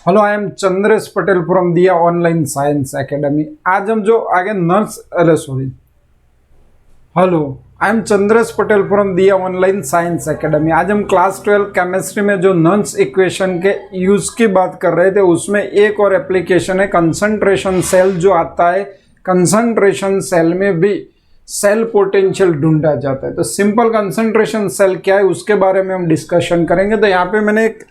Hello, I am Chandresh Patel from दिया online science academy. आज हम जो आगे hello, I am Chandresh Patel from दिया ऑनलाइन साइंस एकेडमी। आज हम क्लास 12 केमिस्ट्री में जो नॉन्स इक्वेशन के यूज की बात कर रहे थे, उसमें एक और एप्लीकेशन है कंसंट्रेशन सेल जो आता है। कंसंट्रेशन सेल में भी सेल पोटेंशियल ढूंढा जाता है। तो सिंपल कंसंट्रेशन सेल क्या है उसके बारे में हम डिस्कशन करेंगे। तो यहाँ पे मैंने एक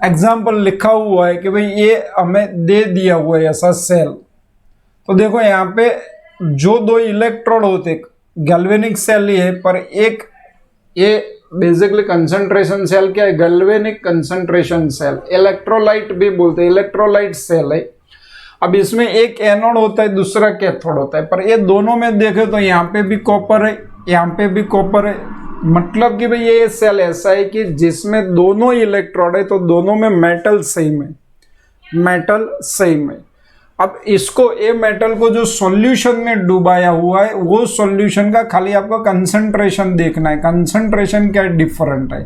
एग्जाम्पल लिखा हुआ है कि भाई ये हमें दे दिया हुआ है ऐसा सेल। तो देखो यहाँ पे जो दो इलेक्ट्रोड होते, गैल्वेनिक सेल ही है, पर एक ये बेसिकली कंसंट्रेशन सेल क्या है, गैल्वेनिक कंसंट्रेशन सेल, इलेक्ट्रोलाइट भी बोलते हैं, इलेक्ट्रोलाइट सेल है। अब इसमें एक एनोड होता है, दूसरा कैथोड होता है, पर ये दोनों में देखे तो यहाँ पे भी कॉपर है, यहाँ पे भी कॉपर है। मतलब कि भाई ये सेल ऐसा है कि जिसमें दोनों इलेक्ट्रोड है तो दोनों में मेटल सेम है, मेटल सेम है। अब इसको ये मेटल को जो सॉल्यूशन में डुबाया हुआ है, वो सॉल्यूशन का खाली आपको कंसंट्रेशन देखना है, कंसंट्रेशन क्या डिफरेंट है।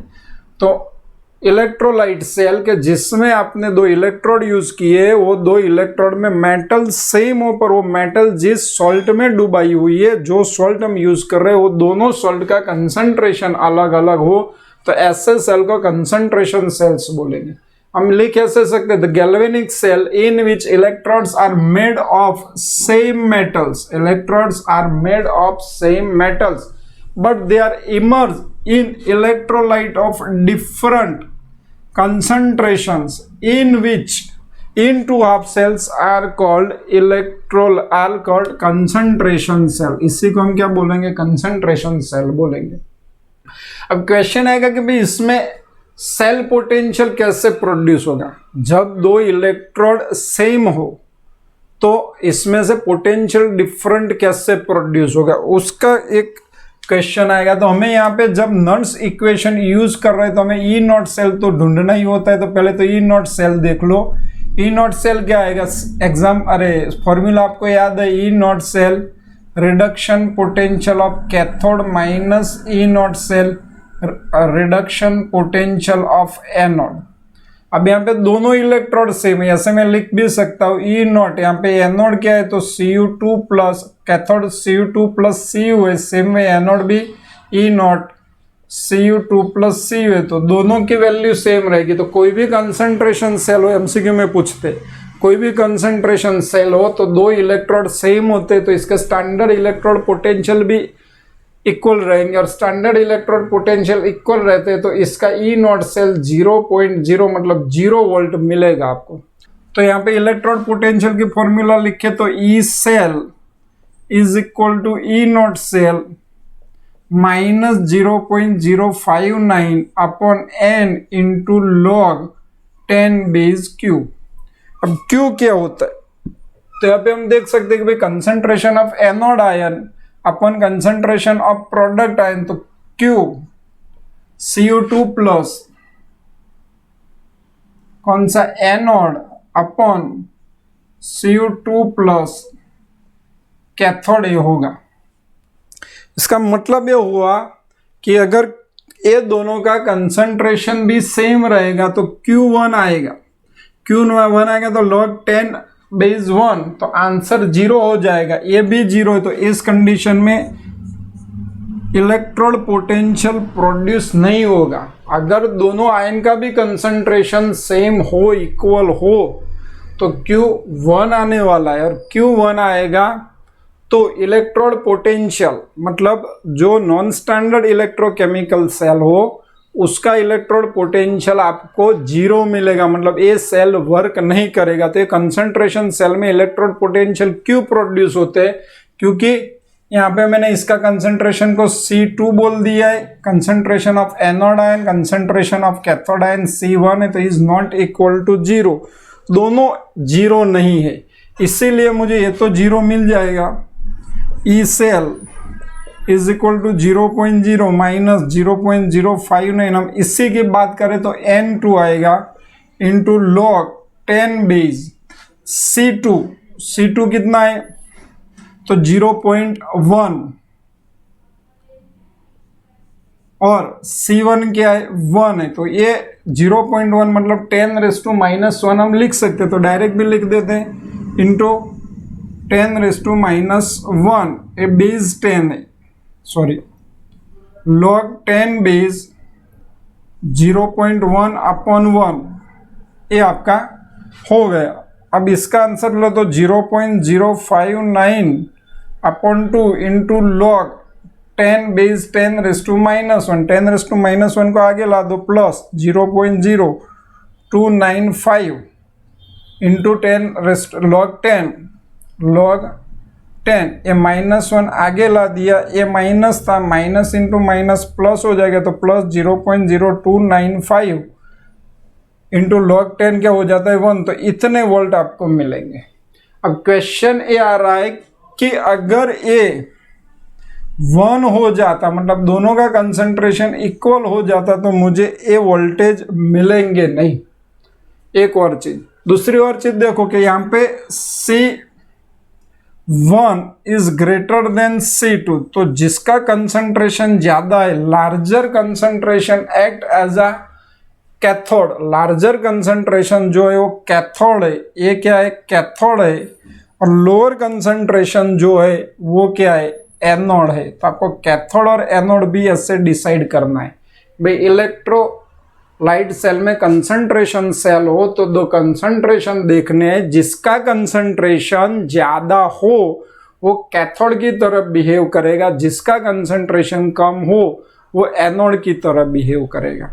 तो इलेक्ट्रोलाइट सेल के जिसमें आपने दो इलेक्ट्रोड यूज किए, वो दो इलेक्ट्रोड में मेटल सेम हो, पर वो मेटल जिस सॉल्ट में डुबाई हुई है, जो सॉल्ट हम यूज कर रहे हैं, वो दोनों सॉल्ट का कंसंट्रेशन अलग अलग हो, तो ऐसे सेल को कंसंट्रेशन सेल्स बोलेंगे। हम लिख ऐसे सकते हैं, the galvanic cell in which electrodes are made of same metals, electrodes are made of same metals but they are immersed in electrolyte of different concentrations in which in two half cells are called concentration cell। इसी को हम क्या बोलेंगे, concentration cell बोलेंगे। अब question आएगा कि भाई इसमें सेल पोटेंशियल कैसे प्रोड्यूस होगा। जब दो इलेक्ट्रोड सेम हो तो इसमें से पोटेंशियल डिफरेंट कैसे प्रोड्यूस होगा, उसका एक क्वेश्चन आएगा। तो हमें यहाँ पे जब नॉन्स इक्वेशन यूज कर रहे हैं तो हमें ई नॉट सेल तो ढूंढना ही होता है। तो पहले तो ई नॉट सेल देख लो। ई नॉट सेल क्या आएगा, फॉर्मूला आपको याद है, E naught cell reduction potential of cathode minus E naught cell reduction potential of anode. अब यहाँ पे दोनों इलेक्ट्रोड सेम है, ऐसे मैं लिख भी सकता हूँ ई नॉट, यहाँ पे एनोड क्या है तो Cu2 plus, cathode Cu2 plus Cu है, सेम में एनोड भी ई नॉट Cu2 प्लस Cu है, तो दोनों की वैल्यू सेम रहेगी। तो कोई भी कंसंट्रेशन सेल हो, एमसीक्यू में पूछते, कोई भी कंसंट्रेशन सेल हो तो दो इलेक्ट्रोड सेम होते तो इसका स्टैंडर्ड इलेक्ट्रोड पोटेंशियल भी इक्वल रहेंगे, और स्टैंडर्ड इलेक्ट्रोड पोटेंशियल इक्वल रहते हैं तो इसका ई नॉट सेल 0.0 मतलब 0 वोल्ट मिलेगा आपको। तो यहाँ पे इलेक्ट्रोड पोटेंशियल की फॉर्मूला लिखे तो E cell is equal to E naught cell minus 0.059 upon n into log 10 base Q. अब क्यू क्या होता है, तो यहाँ पे हम देख सकते हैं कि भाई concentration of anode ion upon concentration of product ion, तो Q Cu2 प्लस कौन सा anode upon Cu2 plus cathode ये होगा। इसका मतलब ये हुआ कि अगर ये दोनों का कंसंट्रेशन भी सेम रहेगा तो Q1 आएगा, Q1 आएगा तो log 10 बेस 1, तो आंसर 0 हो जाएगा, ये भी 0 है। तो इस कंडीशन में इलेक्ट्रोड पोटेंशियल प्रोड्यूस नहीं होगा। अगर दोनों आयन का भी कंसंट्रेशन सेम हो, इक्वल हो, तो Q1 आने वाला है, और Q1 आएगा तो इलेक्ट्रोड पोटेंशियल मतलब जो नॉन स्टैंडर्ड इलेक्ट्रोकेमिकल सेल हो उसका इलेक्ट्रोड पोटेंशियल आपको 0 मिलेगा, मतलब ये सेल वर्क नहीं करेगा। तो ये कंसंट्रेशन सेल में इलेक्ट्रोड पोटेंशियल क्यों प्रोड्यूस होते हैं, क्योंकि यहाँ पे मैंने इसका कंसंट्रेशन को C2 बोल दिया है, concentration of anode ion, concentration of cathode ion C1 है, तो इज नॉट इक्वल टू 0, दोनों 0 नहीं है, इसीलिए मुझे ये तो 0 मिल जाएगा। E cell is equal to 0.0 minus 0.059, हम इसी की बात करें तो N2 आएगा इंटू लॉग 10 बेस C2 कितना है तो 0.1, और C1 क्या है 1 है, तो ये 0.1 मतलब 10⁻⁻1 हम लिख सकते हैं, तो डायरेक्ट भी लिख देते हैं इंटू 10⁻⁻1 ये बेस 10 है, सॉरी log 10 बेस 0.1/1 ये आपका हो गया। अब इसका आंसर लो तो 0.059/2 इंटू लॉग 10 बेस 10⁻⁻1, 10⁻⁻1 को आगे ला दो प्लस 0.0295 इंटू 10 log 10 ये -1 आगे ला दिया, ये माइनस था, माइनस इंटू माइनस प्लस हो जाएगा, तो प्लस 0.0295 इंटू log 10 क्या हो जाता है 1, तो इतने वोल्ट आपको मिलेंगे। अब क्वेश्चन ये आ रहा है कि अगर ये 1 हो जाता, मतलब दोनों का कंसंट्रेशन इक्वल हो जाता, तो मुझे ये वोल्टेज मिलेंगे नहीं। एक और चीज, दूसरी और चीज देखो कि यहाँ पे C1 is greater than C2, तो जिसका कंसंट्रेशन ज्यादा है, larger concentration act as a cathode, larger concentration जो है वो कैथोड है, ये क्या है कैथोड है, और लोअर कंसंट्रेशन जो है वो क्या है एनोड है। तो आपको कैथोड और एनोड भी ऐसे डिसाइड करना है भाई। इलेक्ट्रोलाइट सेल में कंसंट्रेशन सेल हो तो दो कंसंट्रेशन देखने हैं, जिसका कंसंट्रेशन ज्यादा हो वो कैथोड की तरफ बिहेव करेगा, जिसका कंसंट्रेशन कम हो वो एनोड की तरफ बिहेव करेगा।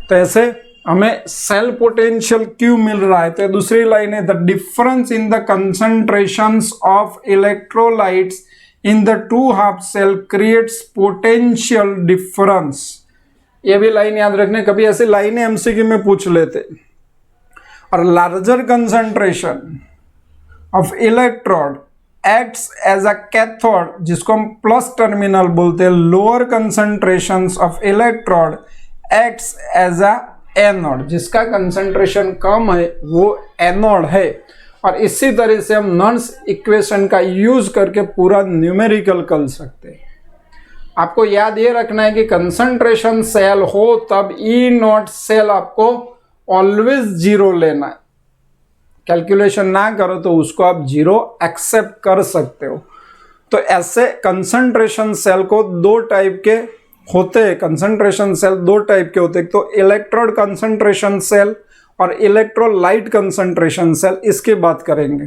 तो ऐसे हमें सेल पोटेंशियल क्यों मिल रहा है, तो दूसरी लाइन है the difference in the concentrations of electrolytes in the two half cell creates potential difference. ये भी लाइन याद रखने, कभी ऐसी लाइनें एमसीक्यू में पूछ लेते। और larger concentration of electrode acts as a cathode, जिसको हम प्लस टर्मिनल बोलते हैं, lower concentrations of electrode acts as a anode, जिसका कंसंट्रेशन कम है वो एनोड है। और इसी तरह से हम नॉन्स इक्वेशन का यूज करके पूरा न्यूमेरिकल कर सकते हैं। आपको याद ये रखना है कि कंसंट्रेशन सेल हो तब ई नॉट सेल आपको ऑलवेज 0 लेना है। कैलकुलेशन ना करो तो उसको आप 0 एक्सेप्ट कर सकते हो। तो ऐसे कंसंट्रेशन सेल को दो टाइप के होते हैं, कंसंट्रेशन सेल दो टाइप के होते हैं, तो इलेक्ट्रोड कंसंट्रेशन सेल और इलेक्ट्रोलाइट कंसंट्रेशन सेल, इसकी बात करेंगे।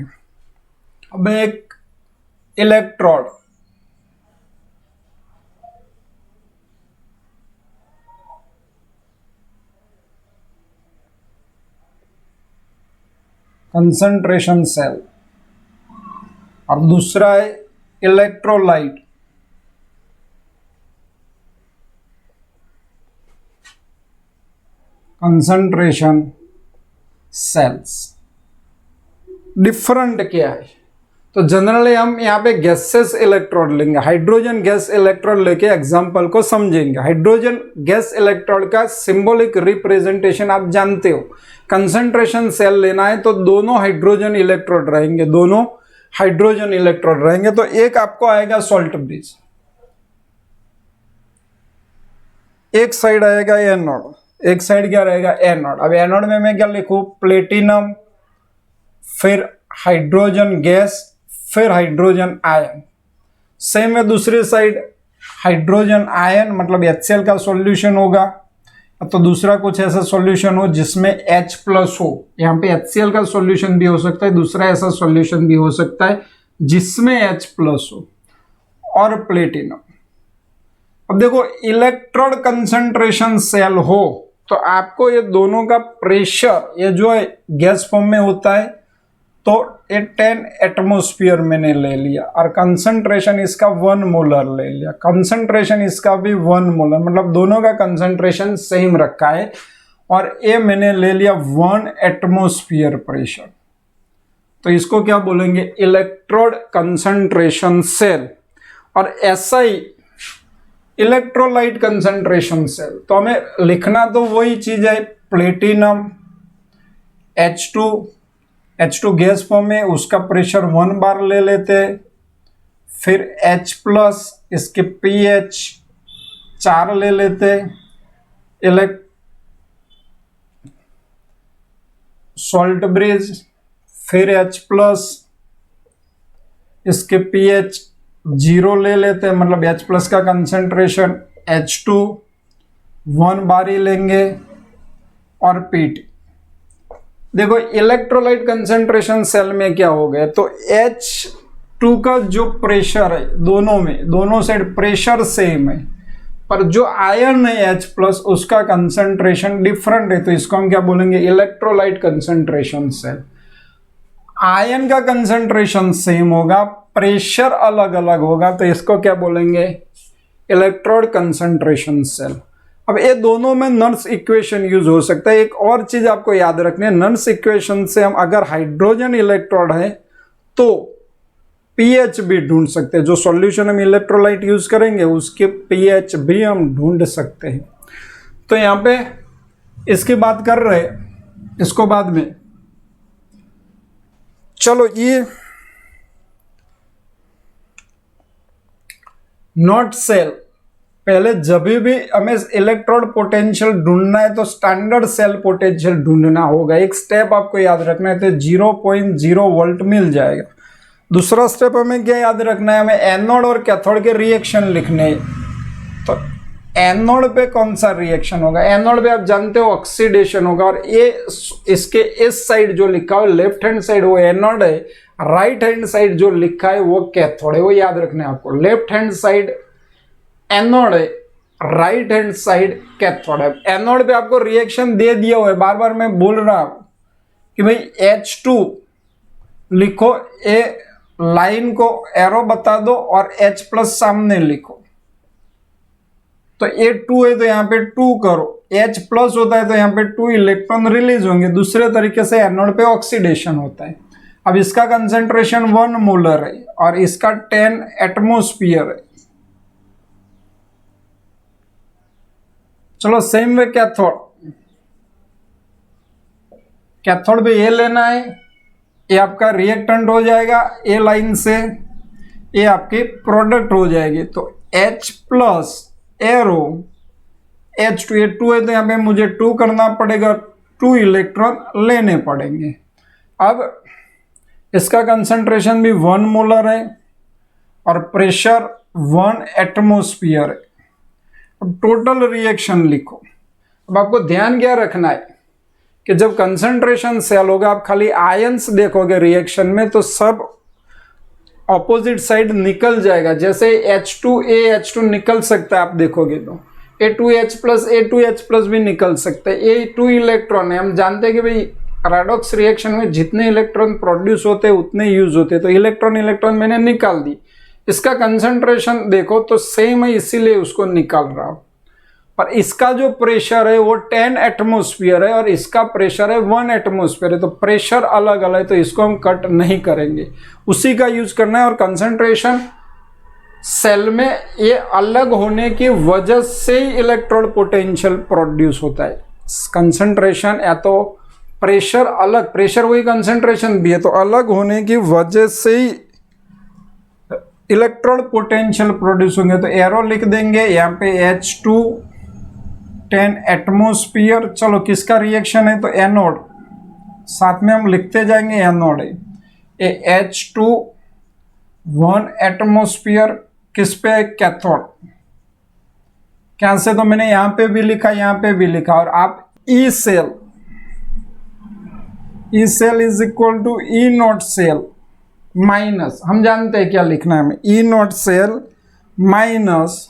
अब एक इलेक्ट्रोड, कंसंट्रेशन सेल, और दूसरा है इलेक्ट्रोलाइट, कंसंट्रेशन सेल्स। डिफरेंट क्या है, तो जनरली हम यहाँ पे गैसेस इलेक्ट्रोड लेंगे, हाइड्रोजन गैस इलेक्ट्रोड लेके एग्जांपल को समझेंगे। हाइड्रोजन गैस इलेक्ट्रोड का सिंबॉलिक रिप्रेजेंटेशन आप जानते हो। कंसंट्रेशन सेल लेना है तो दोनों हाइड्रोजन इलेक्ट्रोड रहेंगे, दोनों हाइड्रोजन इलेक्ट्रोड रहेंगे। तो एक आपको आएगा सॉल्ट ब्रिज, एक साइड आएगा एनोड, एक साइड क्या रहेगा एनोड। अब एनोड में मैं क्या लिखूं, प्लेटिनम, फिर हाइड्रोजन गैस, फिर हाइड्रोजन आयन। सेम है दूसरी साइड, हाइड्रोजन आयन मतलब HCl का सॉल्यूशन होगा, तो दूसरा कुछ ऐसा सॉल्यूशन हो जिसमें H+ हो। यहाँ पे HCl का सॉल्यूशन भी हो सकता है, दूसरा ऐसा सॉल्यूशन भी हो सकता है जिसमें H+ हो, और प्लेटिनम। अब देखो इलेक्ट्रोड कंसंट्रेशन सेल हो तो आपको ये दोनों का प्रेशर, ये जो है गैस फॉर्म में होता है, तो ये 10 एटमॉस्फेयर मैंने ले लिया, और कंसंट्रेशन इसका 1 मोलर ले लिया, कंसंट्रेशन इसका भी 1 मोलर, मतलब दोनों का कंसंट्रेशन सेम रखा है, और ये मैंने ले लिया 1 एटमॉस्फेयर प्रेशर। तो इसको क्या बोलेंगे, इलेक्ट्रोड कंसंट्रेशन सेल। और ऐसा ही इलेक्ट्रोलाइट कंसंट्रेशन सेल, तो हमें लिखना तो वही चीज है, प्लेटिनम H2 गैस फॉर्म में, उसका प्रेशर 1 बार ले लेते हैं, फिर H+, इसके pH 4 ले लेते, सॉल्ट ब्रिज, फिर H+, इसके pH 0 ले लेते हैं, मतलब H+ का कंसेंट्रेशन, H2 1 बारी लेंगे और Pt। देखो इलेक्ट्रोलाइट कंसेंट्रेशन सेल में क्या हो गया, तो H2 का जो प्रेशर है दोनों साइड प्रेशर सेम है, पर जो आयन है H+ उसका कंसेंट्रेशन डिफरेंट है, तो इसको हम क्या बोलेंगे, इलेक्ट्रोलाइट कंसेंट्रेशन सेल। आयन का कंसेंट्रेशन सेम होगा, प्रेशर अलग अलग होगा, तो इसको क्या बोलेंगे, इलेक्ट्रोड कंसेंट्रेशन सेल। अब ये दोनों में नर्स इक्वेशन यूज हो सकता है। एक और चीज आपको याद रखनी है, नर्स इक्वेशन से हम अगर हाइड्रोजन इलेक्ट्रोड है तो पीएच भी ढूंढ सकते हैं। जो सॉल्यूशन हम इलेक्ट्रोलाइट यूज करेंगे उसके पीएच भी हम ढूंढ सकते हैं। तो यहां पे इसकी बात कर रहे हैं, इसको बाद में। चलो ये नॉट सेल, पहले जब भी हमें इलेक्ट्रोड पोटेंशियल ढूंढना है तो स्टैंडर्ड सेल पोटेंशियल ढूंढना होगा। एक स्टेप आपको याद रखना है, तो 0.0 वोल्ट मिल जाएगा। दूसरा स्टेप हमें क्या याद रखना है, हमें एनोड और कैथोड के रिएक्शन लिखने हैं। तो एनोड पे कौन सा रिएक्शन होगा, एनोड पे आप जानते हो ऑक्सीडेशन होगा, और ये इसके इस साइड जो लिखा हो लेफ्ट हैंड साइड वो एनोड है, राइट हैंड साइड जो लिखा है वो कैथोड है। वो याद रखना है आपको, लेफ्ट हैंड साइड एनोड है, राइट हैंड साइड कैथोड है। एनोड पे आपको रिएक्शन दे दिया हुआ है, बार बार मैं बोल रहा हूं कि भाई H2 लिखो, ए लाइन को एरो बता दो और H+ सामने लिखो। तो A2 है तो यहां पे 2 करो, H+ होता है तो यहां पे 2 इलेक्ट्रॉन रिलीज होंगे। दूसरे तरीके से एनोड पे ऑक्सीडेशन होता है। अब इसका कंसेंट्रेशन 1 मोलर है और इसका 10 एटमोस्फियर है। चलो सेम वे कैथोड पे ये लेना है, ये आपका रिएक्टेंट हो जाएगा, ए लाइन से ये आपकी प्रोडक्ट हो जाएगी। तो H+ एरो H2, ये 2 है तो यहाँ पे मुझे 2 करना पड़ेगा, 2 इलेक्ट्रॉन लेने पड़ेंगे। अब इसका कंसेंट्रेशन भी 1 मोलर है और प्रेशर 1 एटमोस्फियर है। अब टोटल रिएक्शन लिखो। अब आपको ध्यान क्या रखना है कि जब कंसेंट्रेशन सेल होगा आप खाली आयंस देखोगे रिएक्शन में तो सब ऑपोजिट साइड निकल जाएगा। जैसे H2A निकल सकता है, आप देखोगे तो A2H+ भी निकल सकता है। ये 2 इलेक्ट्रॉन है, हम जानते हैं कि भाई रेडॉक्स रिएक्शन में जितने इलेक्ट्रॉन प्रोड्यूस होते हैं उतने यूज होते हैं। तो इलेक्ट्रॉन मैंने निकाल दी, इसका कंसेंट्रेशन देखो तो सेम है इसीलिए उसको निकाल रहा हूं। पर इसका जो प्रेशर है वो 10 एटमोस्फियर है और इसका प्रेशर है 1 एटमोस्फियर है, तो प्रेशर अलग अलग है, तो इसको हम कट नहीं करेंगे, उसी का यूज करना है। और कंसेंट्रेशन सेल में ये अलग होने की वजह से ही इलेक्ट्रोड पोटेंशियल प्रोड्यूस होता है। कंसेंट्रेशन या तो प्रेशर अलग, प्रेशर वही कंसेंट्रेशन भी है, तो अलग होने की वजह से ही इलेक्ट्रोड पोटेंशियल प्रोड्यूस होंगे। तो एरो लिख देंगे यहाँ पे H2 10 एटमोस्फियर। चलो किसका रिएक्शन है, तो एनोड, साथ में हम लिखते जाएंगे एनोड है। H2 1 एटमोस्फियर किस पे है, कैथोड। क्या से तो मैंने यहां पे भी लिखा, यहां पे भी लिखा। और आप E cell is equal to E naught cell minus, हम जानते हैं क्या लिखना है हमें, ई नॉट सेल माइनस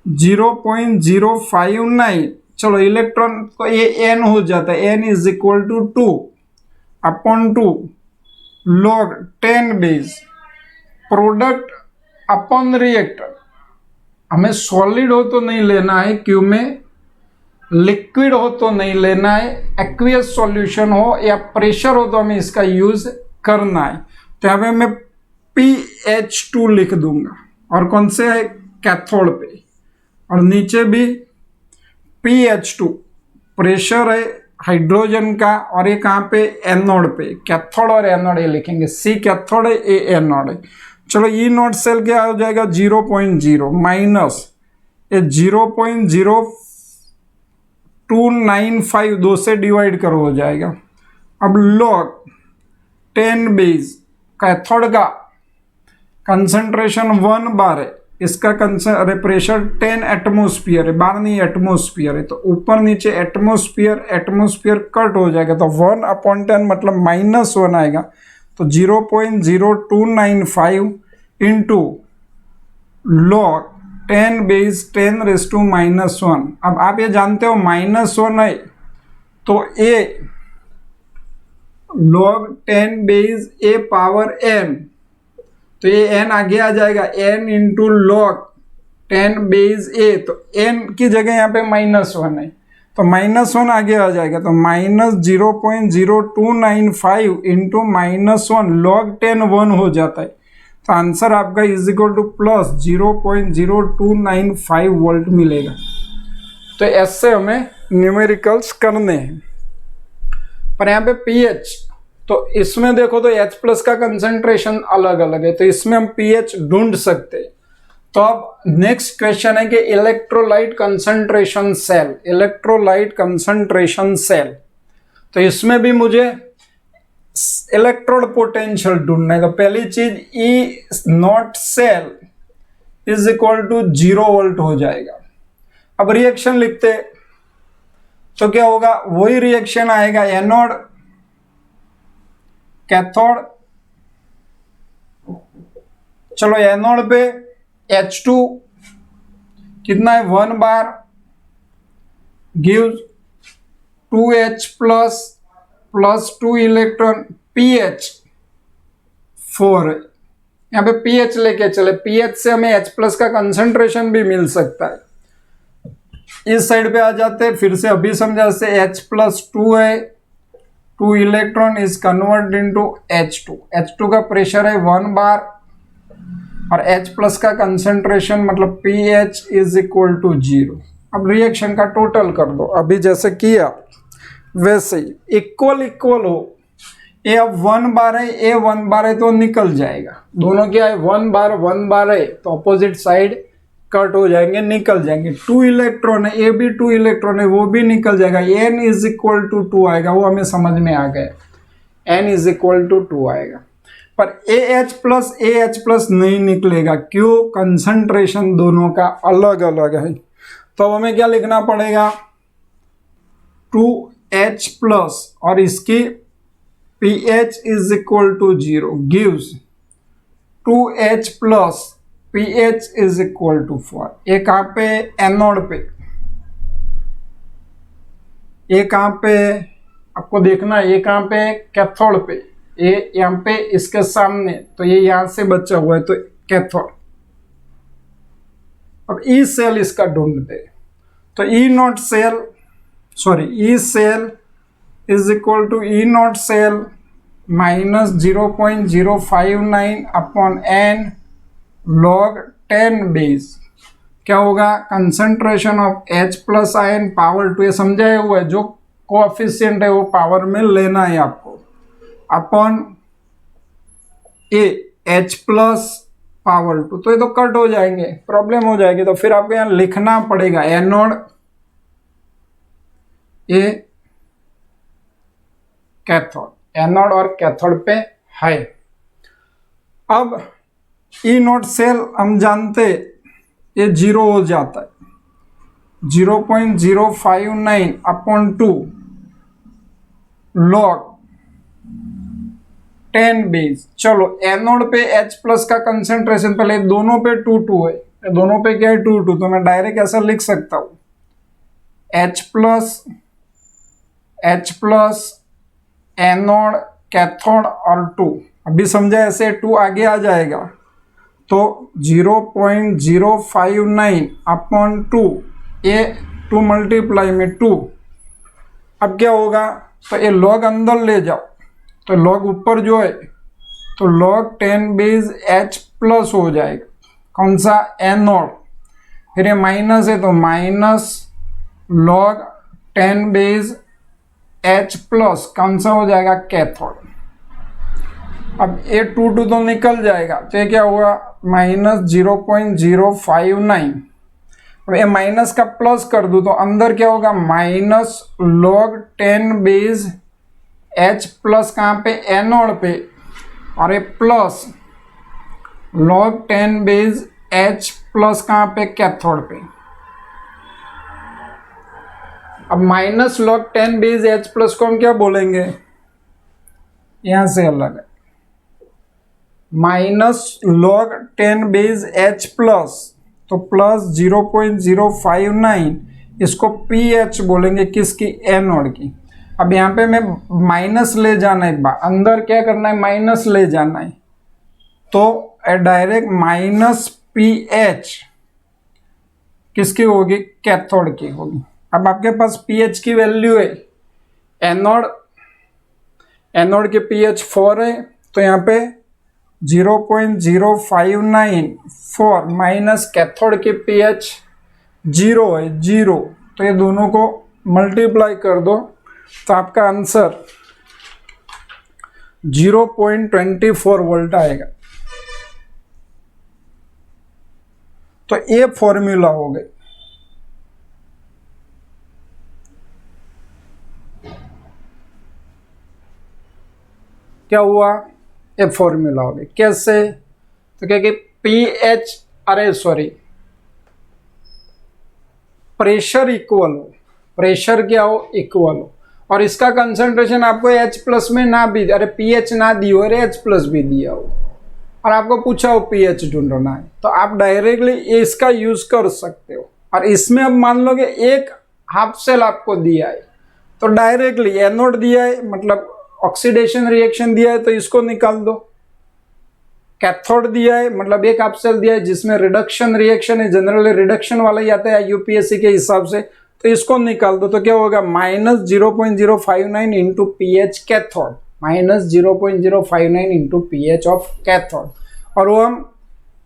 0.059। चलो इलेक्ट्रॉन को ये एन हो जाता है, n is equal to 2/2 log 10 base product upon reactor. हमें सॉलिड हो तो नहीं लेना है, क्यू में लिक्विड हो तो नहीं लेना है, एक्वियस सॉल्यूशन हो या प्रेशर हो तो हमें इसका यूज करना है। तो यहाँ पे मैं PH2 लिख दूंगा, और कौन से है, कैथोड पे, और नीचे भी PH2 प्रेशर है हाइड्रोजन का, और ये कहाँ पे, एनोड पे। कैथोड और एनोड ये लिखेंगे, C कैथोड है, A एनोड है। चलो ई नॉट सेल क्या हो जाएगा, 0.0 माइनस ये 0.0295 2 से डिवाइड करो हो जाएगा। अब log 10 बेस कैथोड का कंसंट्रेशन 1 बार है, इसका प्रेशर 10 एटमोस्फियर है, बार नहीं एटमोस्फियर है, तो ऊपर नीचे एटमोस्फियर कट हो जाएगा, तो 1/10 मतलब -1 आएगा। तो 0.0295 इंटू log 10 बेस 10⁻⁻1। अब आप ये जानते हो -1 है तो a log 10 base a power n, तो ये n आगे आ जाएगा, n into log 10 base a, तो n की जगह यहाँ पे -1 है तो -1 आगे आ जाएगा, तो -0.0295 इंटू -1 log 10 1 हो जाता है। तो आंसर आपका is equal two plus 0.0295 volt मिलेगा। तो ऐसे हमें न्यूमेरिकल्स करने हैं। पर यहाँ पे pH, तो इसमें देखो तो H प्लस का कंसंट्रेशन अलग अलग है, तो इसमें हम pH ढूंढ सकते हैं। तो अब नेक्स्ट क्वेश्चन है कि इलेक्ट्रोलाइट कंसंट्रेशन सेल, तो इसमें भी मुझे इलेक्ट्रोड पोटेंशियल ढूंढना है। तो पहली चीज E naught cell is equal to 0 volt हो जाएगा। अब रिएक्शन लिखते तो क्या होगा, वही रिएक्शन आएगा, एनोड कैथोड। चलो एनोड पे H2 कितना है 1 bar gives 2H plus 2 electron, pH 4 है। यहाँ पे pH लेके चले, pH से हमें H प्लस का कंसंट्रेशन भी मिल सकता है। इस साइड पे आ जाते, फिर से अभी समझा से H प्लस 2 है, 2 electron is convert into H2। H2 का प्रेशर है 1 बार और H प्लस का कंसंट्रेशन मतलब pH इज इक्वल टू 0। अब रिएक्शन का टोटल कर दो, अभी जैसे किया वैसे ही इक्वल हो। ए अब 1 बार है, ए 1 बार है तो निकल जाएगा, दोनों क्या है 1 बार है तो अपोजिट साइड कट हो जाएंगे, निकल जाएंगे। 2 इलेक्ट्रॉन है, ए भी 2 इलेक्ट्रॉन है, वो भी निकल जाएगा। n इज इक्वल टू 2 आएगा, वो हमें समझ में आ गया, n इज इक्वल टू 2 आएगा। पर AH प्लस नहीं निकलेगा, क्यों, कंसंट्रेशन दोनों का अलग अलग है। तो अब हमें क्या लिखना पड़ेगा, 2H प्लस और इसकी pH is equal to 0 gives 2H plus pH is equal to 4। ये कहाँ पे, एनोड पे, ये कहाँ पे आपको देखना है, ये कहाँ पे, कैथोड पे, ये यहाँ पे इसके सामने, तो ये यहाँ से बचा हुआ है तो कैथोड। अब ई सेल इसका ढूंढते, तो E cell is equal to E naught cell minus 0.059 upon n log 10 base. क्या होगा, concentration of H plus ion power 2, ये समझाया हुआ है, जो कोएफिशिएंट है वो पावर में लेना है आपको, अपॉन ए H प्लस पावर 2। तो ये तो कट हो जाएंगे, प्रॉब्लम हो जाएगी, तो फिर आपको यहाँ लिखना पड़ेगा एनोड ए कैथोड, एनोड और कैथोड पे है। अब ई नॉट सेल हम जानते ये 0 हो जाता है, 0.059 अपॉन 2 log 10 बेस। चलो एनोड पे H प्लस का कंसंट्रेशन, पहले दोनों पे 2 है, दोनों पे क्या है 2 तो मैं डायरेक्ट ऐसा लिख सकता हूं, H प्लस एनोड कैथोड और 2। अभी समझा ऐसे 2 आगे आ जाएगा, तो 0.059 अपॉन 2, ये 2 मल्टीप्लाई में 2। अब क्या होगा, तो ये लॉग अंदर ले जाओ, तो लॉग ऊपर जो है तो log 10 बेस H प्लस हो जाएगा, कौन सा, एनोड। फिर ये माइनस है तो minus log 10 base H plus कौन सा हो जाएगा, कैथोड। अब ये 2 तो निकल जाएगा, तो ये क्या हुआ, माइनस 0.059 अब ये माइनस का प्लस कर दूं तो अंदर क्या होगा, minus log 10 base H plus कहाँ पे, एनोड पे, और ये plus log 10 base H plus कहाँ पे, कैथोड पे। अब minus log 10 base H plus को हम क्या बोलेंगे, यहां से अलग है, minus log 10 base H plus, तो प्लस 0.059, इसको PH बोलेंगे, किसकी, एनोड की। अब यहाँ पे मैं माइनस ले जाना है, अंदर क्या करना है, माइनस ले जाना है, तो डायरेक्ट माइनस PH किसकी होगी, कैथोड की होगी। अब आपके पास PH की वैल्यू है, एनोड के PH 4 है, तो यहाँ पे 0.0594 माइनस कैथोड के PH 0 है, 0, तो ये दोनों को मल्टीप्लाई कर दो तो आपका आंसर 0.24 वोल्ट आएगा। तो ये फॉर्मूला हो गई। क्या हुआ, ये फॉर्मूला हो गई। कैसे, तो क्या कि PH, अरे सॉरी, प्रेशर इक्वल हो, प्रेशर क्या हो, इक्वल हो, और इसका कंसंट्रेशन आपको H प्लस में ना भी, अरे PH ना दी हो, अरे H प्लस भी दिया हो, और आपको पूछा हो PH ढूंढना है, तो आप डायरेक्टली इसका यूज कर सकते हो। और इसमें अब मान लो कि एक हाफ सेल आपको दिया है, तो डायरेक्टली एनोड दिया है, मतलब ऑक्सीडेशन रिएक्शन दिया है, तो इसको निकाल दो। कैथोड दिया है, मतलब एक हाफ सेल दिया है जिसमें रिडक्शन रिएक्शन है, जनरली रिडक्शन वाला ही आता है यूपीएससी के हिसाब से, तो इसको निकाल दो। तो क्या होगा, minus 0.059 into PH cathode, minus 0.059 into PH of cathode. और वो हम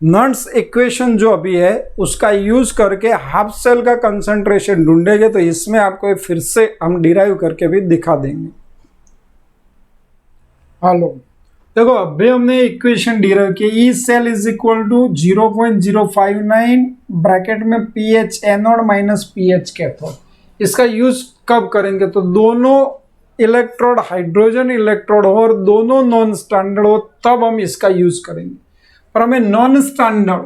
नॉन्स इक्वेशन जो अभी है उसका यूज करके हाफ सेल का कंसंट्रेशन ढूंढेंगे, तो इसमें आपको फिर से हम डिराइव करके भी दिखा देंगे। हेलो, देखो अभी हमने इक्वेशन डिराइव की, E cell is equal to 0.059 bracket में PH anode minus PH cathode. इसका यूज कब करेंगे, तो दोनों इलेक्ट्रोड हाइड्रोजन इलेक्ट्रोड हो और दोनों नॉन स्टैंडर्ड हो, तब हम इसका यूज करेंगे। पर हमें नॉन स्टैंडर्ड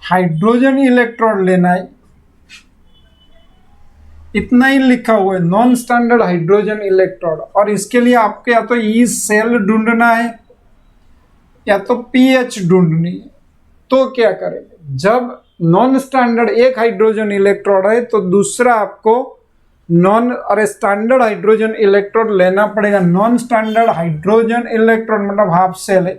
हाइड्रोजन इलेक्ट्रोड लेना है, इतना ही लिखा हुआ है, नॉन स्टैंडर्ड हाइड्रोजन इलेक्ट्रोड। और इसके लिए आपको या तो ई सेल ढूंढना है या तो PH ढूंढनी है। तो क्या करेंगे, जब नॉन स्टैंडर्ड एक हाइड्रोजन इलेक्ट्रोड है तो दूसरा आपको स्टैंडर्ड हाइड्रोजन इलेक्ट्रोड लेना पड़ेगा। नॉन स्टैंडर्ड हाइड्रोजन इलेक्ट्रोड मतलब हाफ सेल है,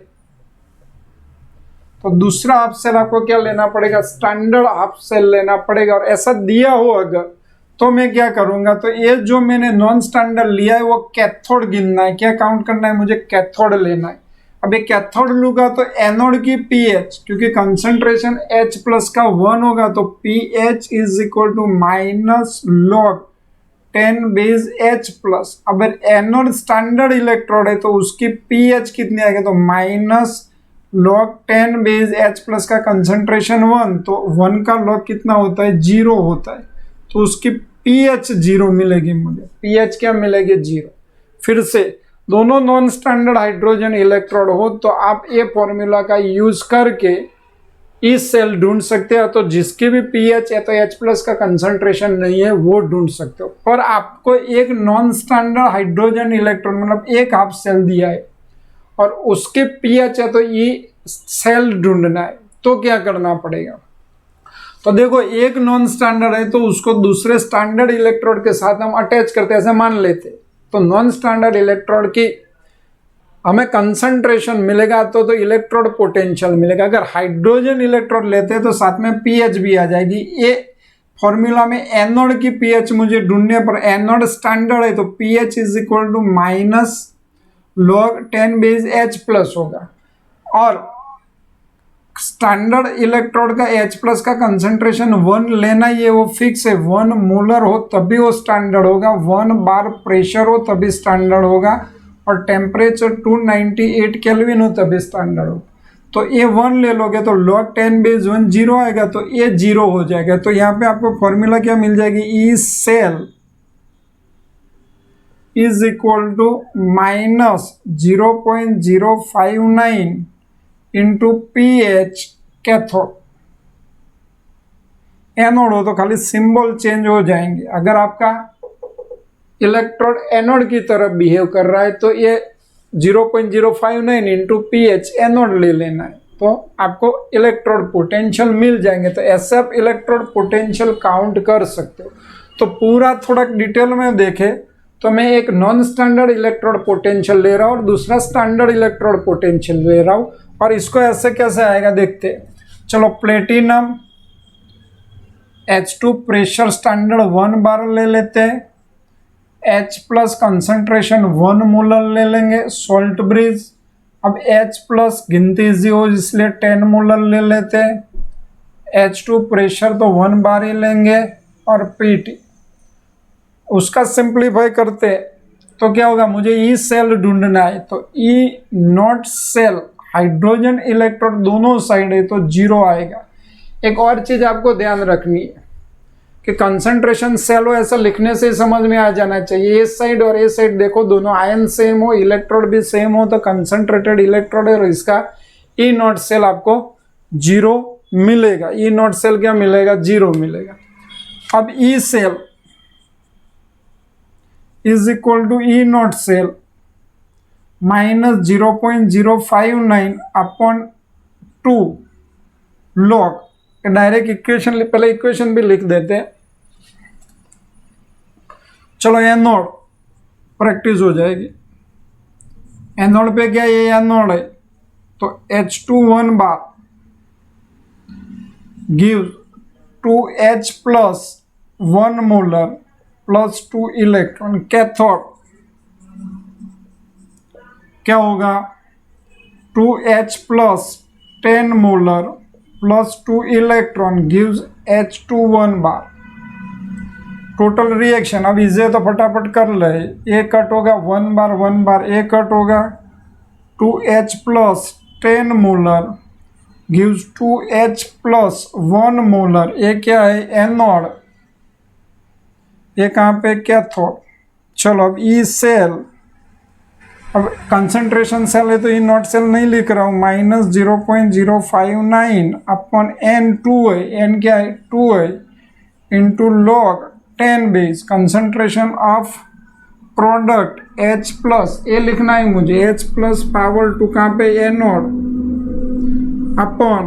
तो दूसरा हाफ सेल आपको क्या लेना पड़ेगा, स्टैंडर्ड हाफ सेल लेना पड़ेगा। और ऐसा दिया हो अगर, तो मैं क्या करूंगा, तो ये जो मैंने नॉन स्टैंडर्ड लिया है वो कैथोड गिनना है, क्या काउंट करना है मुझे, कैथोड लेना है। अब ये कैथोड लूंगा तो एनोड की PH, क्योंकि कंसंट्रेशन H प्लस का 1 होगा, तो PH is equal to minus log 10 base H plus. अगर एनोड स्टैंडर्ड इलेक्ट्रोड है तो उसकी PH कितनी आएगी, तो minus log 10 base H plus का कंसंट्रेशन 1, तो 1 का log कितना होता है, 0 होता है, तो उसकी PH 0 मिलेगी मुझे। PH क्या मिलेगी, 0। फिर से दोनों नॉन स्टैंडर्ड हाइड्रोजन इलेक्ट्रोड हो तो आप ये फॉर्मूला का यूज करके इस सेल ढूंढ सकते हो, तो जिसकी भी PH या तो H प्लस का कंसंट्रेशन नहीं है वो ढूंढ सकते हो। पर आपको एक नॉन स्टैंडर्ड हाइड्रोजन इलेक्ट्रॉन मतलब एक हाफ सेल दिया है और उसके PH है तो ये सेल ढूंढना है, तो क्या करना पड़ेगा, तो देखो एक नॉन स्टैंडर्ड है तो उसको दूसरे स्टैंडर्ड इलेक्ट्रोड के साथ हम अटैच करते ऐसे मान लेते, तो नॉन स्टैंडर्ड इलेक्ट्रोड की हमें कंसंट्रेशन मिलेगा तो इलेक्ट्रोड पोटेंशियल मिलेगा। अगर हाइड्रोजन इलेक्ट्रोड लेते हैं तो साथ में PH भी आ जाएगी। ये फॉर्मूला में एनोड की PH मुझे ढूंढने पर, एनोड स्टैंडर्ड है तो PH is equal to minus log 10 base H plus होगा, और स्टैंडर्ड इलेक्ट्रोड का H प्लस का कंसंट्रेशन 1 लेना ही है, वो फिक्स है। 1 मोलर हो तभी वो स्टैंडर्ड होगा, 1 बार प्रेशर हो तभी स्टैंडर्ड होगा, और टेम्परेचर 298 केल्विन हो तभी स्टैंडर्ड हो। तो ये 1 ले लोगे तो log 10 बेस 1 0 आएगा, तो ये 0 हो जाएगा। तो यहाँ पे आपको फॉर्मूला क्या मिल जाएगी, E cell is equal to -0.059 into pH cathode. Anode हो तो खाली सिंबल चेंज हो जाएंगे। अगर आपका इलेक्ट्रोड एनोड की तरफ बिहेव कर रहा है तो ये 0.059 इंटू पीएच एनोड ले लेना है, तो आपको इलेक्ट्रोड पोटेंशियल मिल जाएंगे। तो ऐसे आप इलेक्ट्रोड पोटेंशियल काउंट कर सकते हो। तो पूरा थोड़ा डिटेल में देखें तो मैं एक नॉन स्टैंडर्ड इलेक्ट्रोड पोटेंशियल ले रहा हूँ और दूसरा स्टैंडर्ड इलेक्ट्रोड पोटेंशियल ले रहा हूँ, और इसको ऐसे कैसे आएगा देखते हैं। चलो, प्लेटिनम H2 प्रेशर स्टैंडर्ड 1 बार ले लेते हैं, H प्लस कंसंट्रेशन 1 मोलर ले लेंगे, सॉल्ट ब्रिज। अब H प्लस गिनती इजी हो इसलिए 10 मोलर ले लेते हैं, H2 प्रेशर तो 1 बार ही लेंगे, और PT उसका सिंप्लीफाई करते तो क्या होगा, मुझे ई सेल ढूंढना है, तो ई नॉट सेल हाइड्रोजन इलेक्ट्रोड दोनों साइड है तो 0 आएगा। एक और चीज आपको ध्यान रखनी है कि कंसंट्रेशन सेल हो ऐसा लिखने से ही समझ में आ जाना चाहिए। इस साइड और इस साइड देखो, दोनों आयन सेम हो, इलेक्ट्रोड भी सेम हो, तो कंसंट्रेटेड इलेक्ट्रोड है और इसका ई नॉट सेल आपको 0 मिलेगा। ई नॉट सेल क्या मिलेगा, 0 मिलेगा। अब E cell is equal to E naught cell -0.059 upon 2 log. Direct equation, पहले इक्वेशन भी लिख देते हैं। चलो, एनोड प्रैक्टिस हो जाएगी। एनोड पे क्या, ये एनोड है तो H2 1 bar gives 2H plus 1 molar plus 2 electron. Cathode क्या होगा, 2H plus 10 molar plus 2 electron gives H2 1 bar. Total reaction अब इसे तो फटाफट कर ले, ए कट होगा 1 बार 1 बार, ए कट होगा 2H plus 10 molar gives 2H plus 1 molar. ये क्या है, एनोड, ये कहाँ पे, कैथोड। चलो, अब ई सेल, अब कंसंट्रेशन सेल है तो ई नॉट सेल नहीं लिख रहा हूँ, -0.059 अपॉन N2 है, N क्या है, 2 है, into log 10 base concentration of product H plus, ये लिखना है मुझे, H प्लस पावर 2 कहाँ पे, anode, upon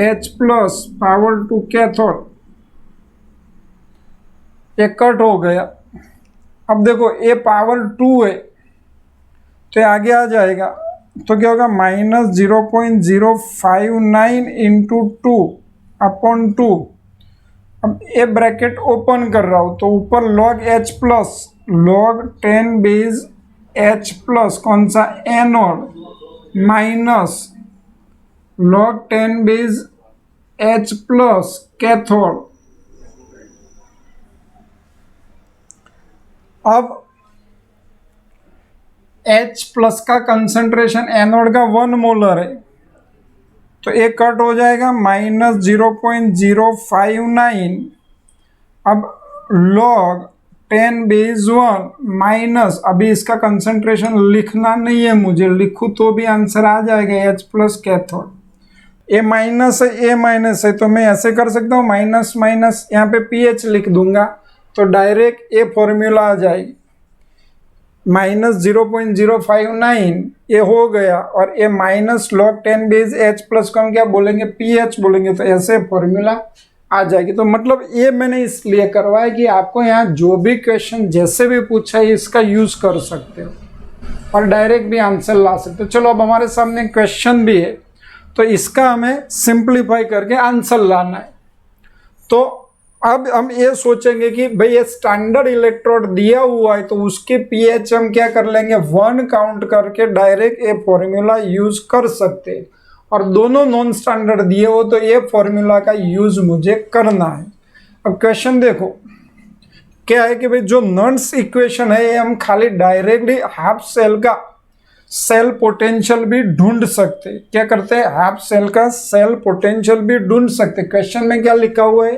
H plus power 2 cathode. ये कट हो गया। अब देखो, ये पावर 2 है तो ये आगे आ जाएगा, तो क्या होगा, -0.059 इंटू 2 अपॉन 2। अब ये ब्रैकेट ओपन कर रहा हूँ तो ऊपर log H plus log 10 base H plus कौन सा, anode, minus log 10 base H plus cathode. अब H प्लस का कंसंट्रेशन एनोड का 1 मोलर है तो एक कट हो जाएगा, -0.059। अब log 10 बेस 1 माइनस, अभी इसका कंसंट्रेशन लिखना नहीं है मुझे, लिखूँ तो भी आंसर आ जाएगा, H प्लस कैथोड। ए माइनस है, ए माइनस है तो मैं ऐसे कर सकता हूँ, माइनस माइनस यहाँ पे पीएच लिख दूंगा तो डायरेक्ट ये फॉर्मूला आ जाएगी, -0.059 ये हो गया, और ये minus log 10 base H plus को हम क्या बोलेंगे, पीएच बोलेंगे, तो ऐसे फॉर्मूला आ जाएगी। तो मतलब ये मैंने इसलिए करवाया कि आपको यहाँ जो भी क्वेश्चन जैसे भी पूछा है इसका यूज कर सकते हो और डायरेक्ट भी आंसर ला सकते हो। चलो, अब हमारे सामने क्वेश्चन भी है तो इसका हमें सिंप्लीफाई करके आंसर लाना है। तो अब हम ये सोचेंगे कि भाई ये स्टैंडर्ड इलेक्ट्रोड दिया हुआ है तो उसके पीएच हम क्या कर लेंगे, 1 काउंट करके डायरेक्ट ये फॉर्मूला यूज कर सकते हैं, और दोनों नॉन स्टैंडर्ड दिए हो तो ये फॉर्मूला का यूज मुझे करना है। अब क्वेश्चन देखो क्या है कि भाई जो नॉन्स इक्वेशन है ये हम खाली डायरेक्टली हाफ सेल का सेल पोटेंशियल भी ढूंढ सकते। क्या करते हैं, हाफ सेल का सेल पोटेंशियल भी ढूंढ सकते। क्वेश्चन में क्या लिखा हुआ है,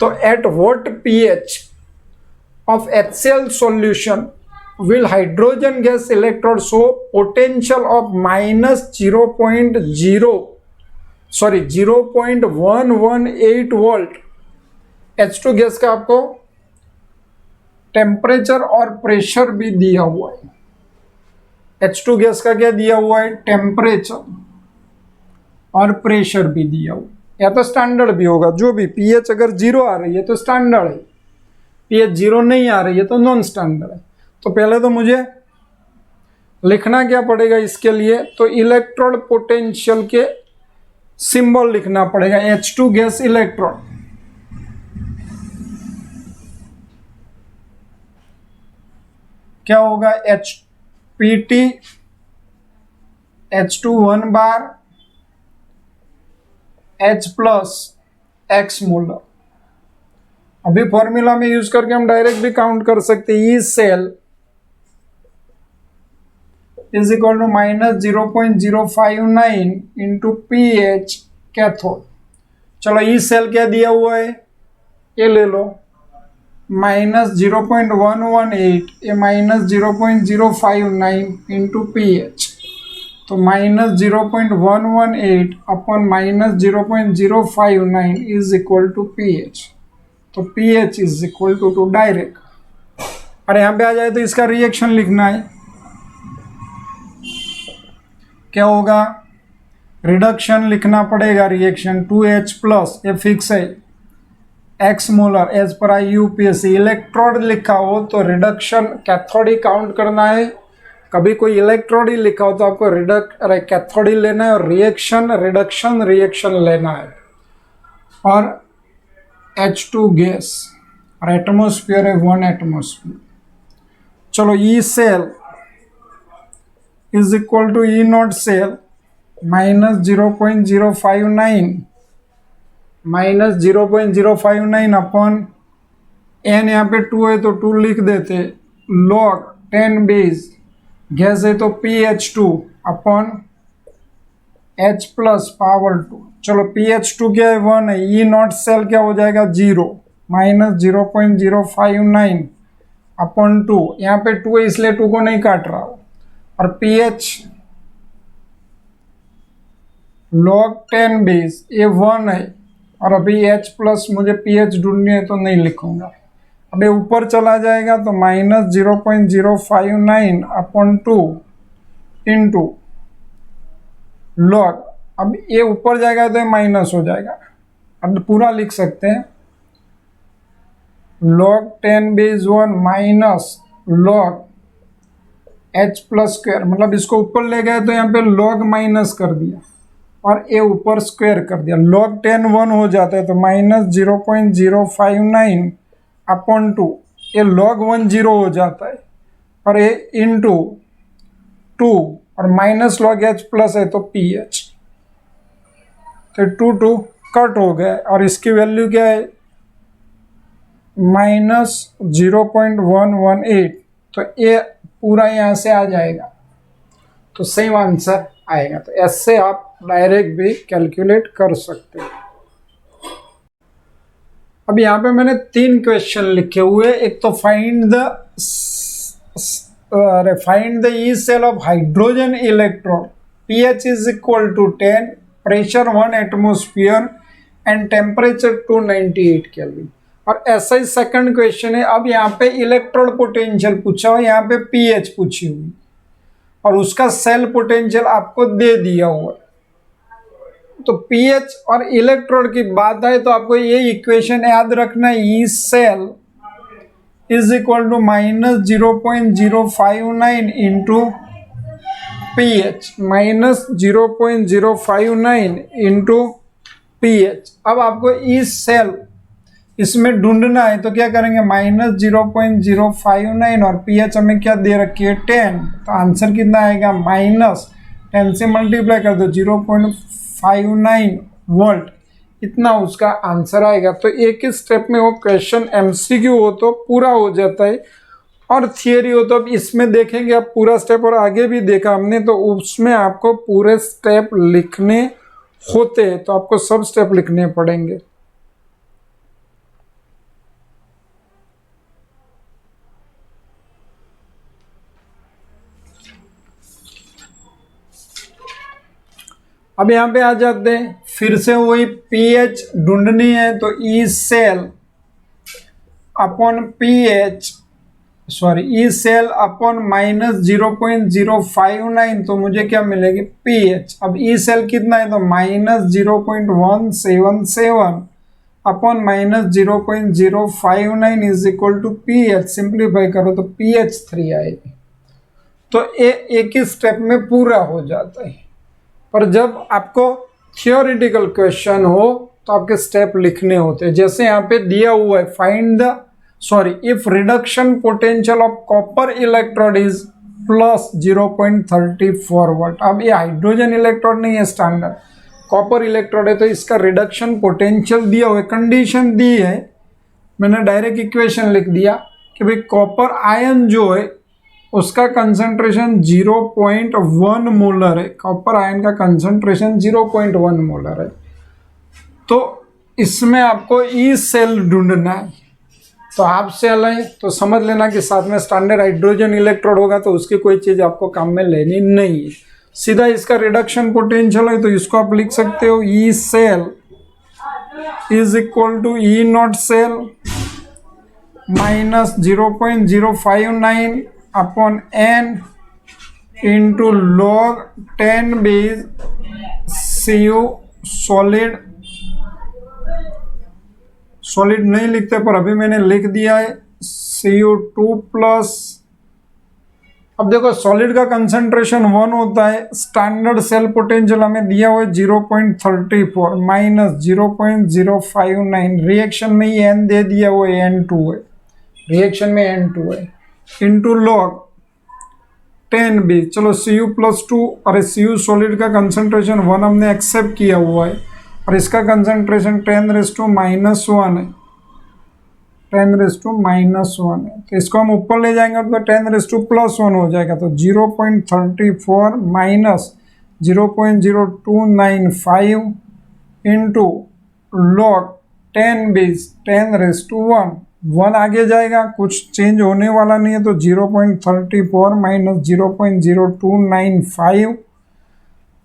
तो at what pH of HCl solution will hydrogen gas electrode show potential of -0.118 volt. H2 gas का आपको टेम्परेचर और प्रेशर भी दिया हुआ है। H2 गैस का क्या दिया हुआ है, टेम्परेचर और प्रेशर भी दिया हुआ है, या तो स्टैंडर्ड भी होगा। जो भी पीएच अगर 0 आ रही है तो स्टैंडर्ड है, पीएच 0 नहीं आ रही है तो नॉन स्टैंडर्ड है। तो पहले तो मुझे लिखना क्या पड़ेगा इसके लिए, तो इलेक्ट्रोड पोटेंशियल के सिंबल लिखना पड़ेगा। H2 गैस इलेक्ट्रोड, क्या होगा, HPT H2 1 बार H प्लस X मोलर। अभी फॉर्मूला में यूज करके हम डायरेक्ट भी काउंट कर सकते हैं। E cell is equal to -0.059 into pH cathode. चलो ई सेल क्या दिया हुआ है, ये ले लो, -0.118, ये -0.059 इंटू पीएच, तो -0.118 अपन -0.059 इज इक्वल टू पीएच। तो pH is equal to direct. और यहां पे आ जाए तो इसका रिएक्शन लिखना है, क्या होगा, रिडक्शन लिखना पड़ेगा। रिएक्शन 2H प्लस, ये फिक्स है, X मोलर एज पर IUPAC। इलेक्ट्रोड लिखा हो तो रिडक्शन कैथोड ही काउंट करना है। कभी कोई इलेक्ट्रोड ही लिखा हो तो आपको कैथोड ही लेना है, और रिएक्शन रिएक्शन लेना है। और H2 गैस और एटमोस्फियर है 1 एटमोस्फियर। चलो E cell is equal to E naught cell -0.059 अपन n यहाँ पे 2 है तो 2 लिख देते, log 10 बेस गैस है तो PH2 अपन H प्लस पावर 2। चलो PH2 क्या है, 1 है, ई नॉट सेल क्या हो जाएगा, 0, -0.059 अपन 2, यहाँ पे 2 है इसलिए 2 को नहीं काट रहा हूँ। और pH log 10 बेस ये 1 है, और अभी H प्लस मुझे pH ढूंढनी है तो नहीं लिखूंगा। अभी ऊपर चला जाएगा तो -0.059 अपन 2 इंटू लॉग, अब ये ऊपर जाएगा तो ये माइनस हो जाएगा। अब पूरा लिख सकते हैं, log 10 base 1 minus log H plus square, मतलब इसको ऊपर ले गए तो यहाँ पे log माइनस कर दिया और ये ऊपर स्क्वायर कर दिया। log 10 1 हो जाता है तो -0.059 अपॉन 2, ये log 1 0 हो जाता है, और ये इंटू 2 और माइनस log H प्लस है तो PH, तो 2 कट हो गए और इसकी वैल्यू क्या है, -0.118। तो ये पूरा यहाँ से आ जाएगा तो सेम आंसर आएगा। तो ऐसे आप डायरेक्ट भी कैलकुलेट कर सकते हैं। अब यहाँ पे मैंने 3 क्वेश्चन लिखे हुए, एक तो find the E cell of hydrogen electron, pH is equal to 10, pressure 1 atmosphere and temperature 298 kelvin. और ऐसा ही सेकंड क्वेश्चन है। अब यहाँ पे इलेक्ट्रोड पोटेंशियल पूछा हुआ, यहाँ पे pH पूछी हुई और उसका सेल पोटेंशियल आपको दे दिया हुआ है। तो pH और इलेक्ट्रोड की बात आए तो आपको ये इक्वेशन याद रखना है, E cell is equal to -0.059 into pH, -0.059 into pH। अब आपको ई सेल इसमें ढूंढना है तो क्या करेंगे, -0.059 और pH हमें क्या दे रखी है 10, तो आंसर कितना आएगा, -10 से मल्टीप्लाई कर दो 0.59 वोल्ट, इतना उसका आंसर आएगा। तो एक ही स्टेप में वो क्वेश्चन MCQ हो तो पूरा हो जाता है, और थियरी हो तो अब इसमें देखेंगे, अब पूरा स्टेप और आगे भी देखा हमने, तो उसमें आपको पूरे स्टेप लिखने होते हैं, तो आपको सब स्टेप लिखने पड़ेंगे। अब यहाँ पे आ जाते हैं, फिर से वही पीएच ढूंढनी है, तो E cell upon pH, sorry E cell upon -0.059, तो मुझे क्या मिलेगी पीएच। अब ई सेल कितना है, तो -0.177 upon -0.059 is equal to pH. Simplify करो तो पीएच 3 आएगी। तो एक ही स्टेप में पूरा हो जाता है। पर जब आपको थियोरिटिकल क्वेश्चन हो तो आपके स्टेप लिखने होते हैं। जैसे यहाँ पे दिया हुआ है, find the if reduction potential of copper electrode is plus 0.34 volt. अब ये हाइड्रोजन इलेक्ट्रोड नहीं है, स्टैंडर्ड कॉपर इलेक्ट्रोड है, तो इसका रिडक्शन पोटेंशियल दिया हुआ है, कंडीशन दी है, मैंने डायरेक्ट इक्वेशन लिख दिया कि भाई कॉपर आयन जो है उसका कंसंट्रेशन 0.1 मोलर है, कॉपर आयन का कंसंट्रेशन 0.1 मोलर है। तो इसमें आपको ई सेल ढूंढना है, तो हाफ सेल है तो समझ लेना कि साथ में स्टैंडर्ड हाइड्रोजन इलेक्ट्रोड होगा, तो उसकी कोई चीज़ आपको काम में लेनी नहीं है। सीधा इसका रिडक्शन पोटेंशियल है, तो इसको आप लिख सकते हो E cell is equal to E naught cell minus 0.059 upon n into log 10 base CU solid नहीं लिखते, पर अभी मैंने लिख दिया है Cu2 प्लस। अब देखो सॉलिड का कंसंट्रेशन 1 होता है, स्टैंडर्ड सेल पोटेंशियल हमें दिया हुआ है 0.34 माइनस 0.059, रिएक्शन में ही n दे दिया हुआ है, N2 है, रिएक्शन में N2 है, इंटू लॉग 10 बी। चलो Cu प्लस 2, अरे Cu सॉलिड का कंसंट्रेशन 1 हमने एक्सेप्ट किया हुआ है, और इसका कंसंट्रेशन 10⁻⁻1 है, 10⁻⁻1 है, तो इसको हम ऊपर ले जाएंगे तो 10⁻+1 हो जाएगा, तो 0.34 माइनस 0.0295 इंटू लॉग 10 बेस 10⁻1, 1 आगे जाएगा, कुछ चेंज होने वाला नहीं है, तो 0.34 माइनस 0.0295।